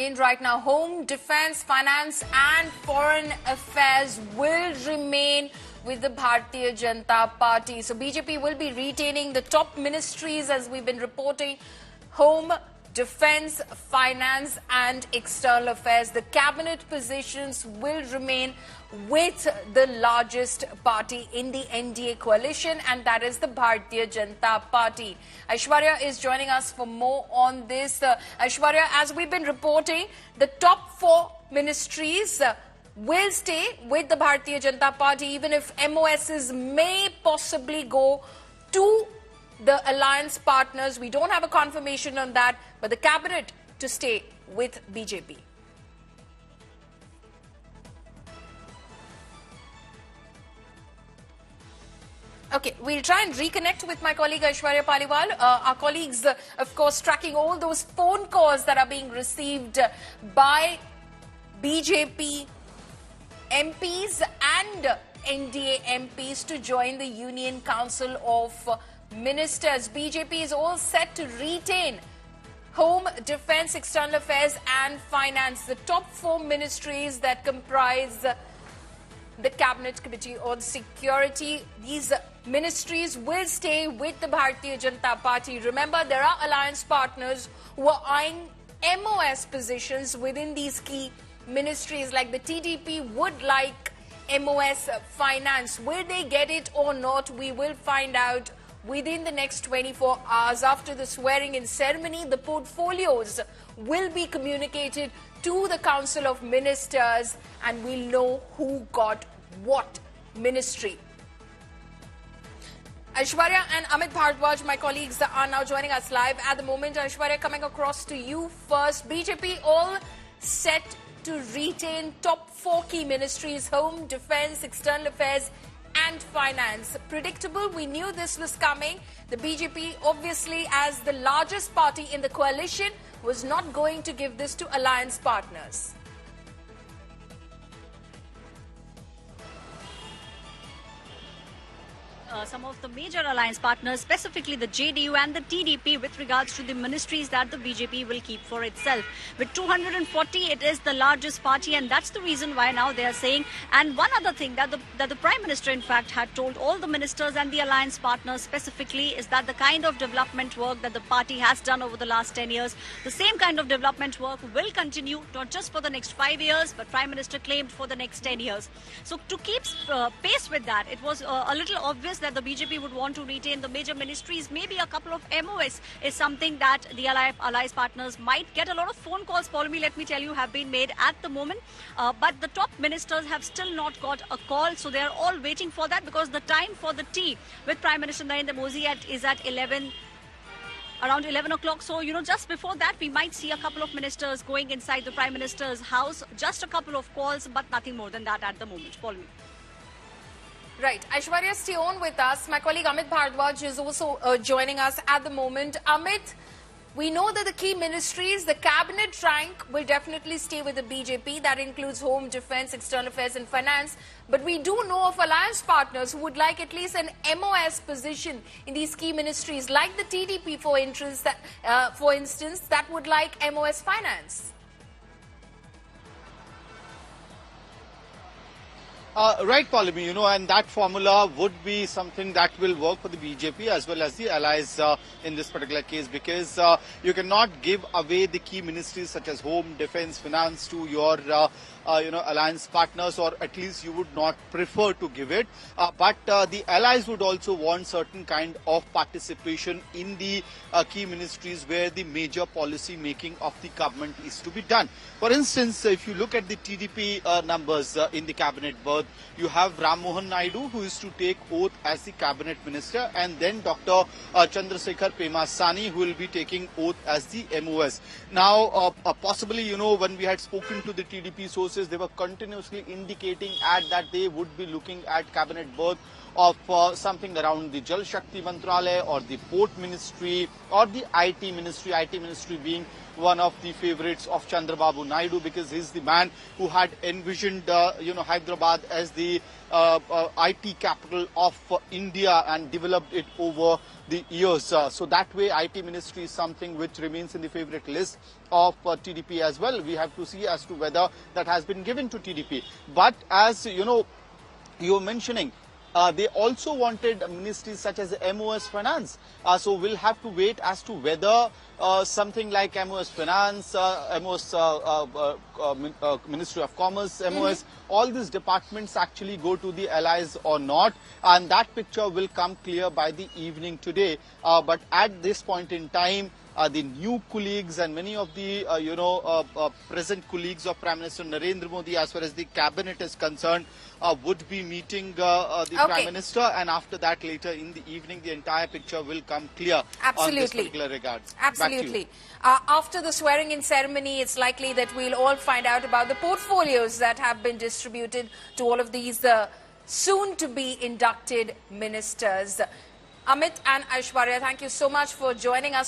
coming in right now. Home, Defence, Finance and Foreign Affairs will remain with the Bharatiya Janata Party. So BJP will be retaining the top ministries as we've been reporting. Home, Defence, Finance and External Affairs. The cabinet positions will remain with the largest party in the NDA coalition, and that is the Bharatiya Janata Party. Aishwarya is joining us for more on this. Aishwarya, as we've been reporting, the top four ministries will stay with the Bharatiya Janata Party, even if MOSs may possibly go to the alliance partners. We don't have a confirmation on that, but the cabinet to stay with BJP. Okay, we'll try and reconnect with my colleague Aishwarya Paliwal. Our colleagues, of course, tracking all those phone calls that are being received by BJP MPs and NDA MPs to join the Union Council of Ministers. BJP is all set to retain Home, Defence, External Affairs and Finance, the top four ministries that comprise the Cabinet Committee on Security. These ministries will stay with the Bharatiya Janata Party. Remember, there are alliance partners who are eyeing MOS positions within these key ministries, like the TDP would like MOS Finance. Will they get it or not? We will find out within the next 24 hours. After the swearing-in ceremony, the portfolios will be communicated to the Council of Ministers and we'll know who got what ministry. Aishwarya and Amit Bharadwaj, my colleagues, are now joining us live at the moment. Aishwarya, coming across to you first. BJP all set to retain top four key ministries: Home, Defence, External Affairs and Finance. Predictable, we knew this was coming. The BJP, obviously, as the largest party in the coalition, was not going to give this to alliance partners. Some of the major alliance partners, specifically the JDU and the TDP, with regards to the ministries that the BJP will keep for itself. With 240, it is the largest party, and that's the reason why now they are saying. And one other thing that the Prime Minister, in fact, had told all the ministers and the alliance partners specifically is that the kind of development work that the party has done over the last 10 years, the same kind of development work will continue, not just for the next 5 years, but Prime Minister claimed for the next 10 years. So to keep pace with that, it was a little obvious that the BJP would want to retain the major ministries. Maybe a couple of MOS is something that the alliance partners might get. A lot of phone calls, Paulami, let me tell you, have been made at the moment. But the top ministers have still not got a call. So they are all waiting for that, because the time for the tea with Prime Minister Narendra Modi is at around 11 o'clock. So, just before that, we might see a couple of ministers going inside the Prime Minister's house. Just a couple of calls, but nothing more than that at the moment. Paulami. Right. Aishwarya, stay on with us. My colleague Amit Bharadwaj is also joining us at the moment. Amit, we know that the key ministries, the cabinet rank will definitely stay with the BJP. That includes Home, Defence, External Affairs and Finance. But we do know of alliance partners who would like at least an MOS position in these key ministries, like the TDP, for instance, that would like MOS Finance. Right, Paulami, and that formula would be something that will work for the BJP as well as the allies in this particular case, because you cannot give away the key ministries such as Home, Defence, Finance to your alliance partners, or at least you would not prefer to give it. But the allies would also want certain kind of participation in the key ministries where the major policy making of the government is to be done. For instance, if you look at the TDP numbers in the cabinet berth, you have Ram Mohan Naidu, who is to take oath as the cabinet minister, and then Dr. Chandrasekhar Pemasani, who will be taking oath as the MOS. Now, possibly, when we had spoken to the TDP sources, they were continuously indicating that they would be looking at cabinet berth of something around the Jal Shakti Mantralaya or the Port Ministry or the IT Ministry being one of the favorites of Chandrababu Naidu, because he's the man who had envisioned, Hyderabad as the IT capital of India and developed it over the years. So that way, IT ministry is something which remains in the favorite list of TDP as well. We have to see as to whether that has been given to TDP. But as you know, you were mentioning, they also wanted ministries such as MOS Finance. So we'll have to wait as to whether something like MOS Finance, MOS Ministry of Commerce, MOS, all these departments actually go to the allies or not. And that picture will come clear by the evening today. But at this point in time, the new colleagues and many of the, present colleagues of Prime Minister Narendra Modi, as far as the cabinet is concerned, would be meeting the Prime Minister. And after that, later in the evening, the entire picture will come clear on this particular regard. Absolutely. After the swearing-in ceremony, it's likely that we'll all find out about the portfolios that have been distributed to all of these soon-to-be inducted ministers. Amit and Aishwarya, thank you so much for joining us.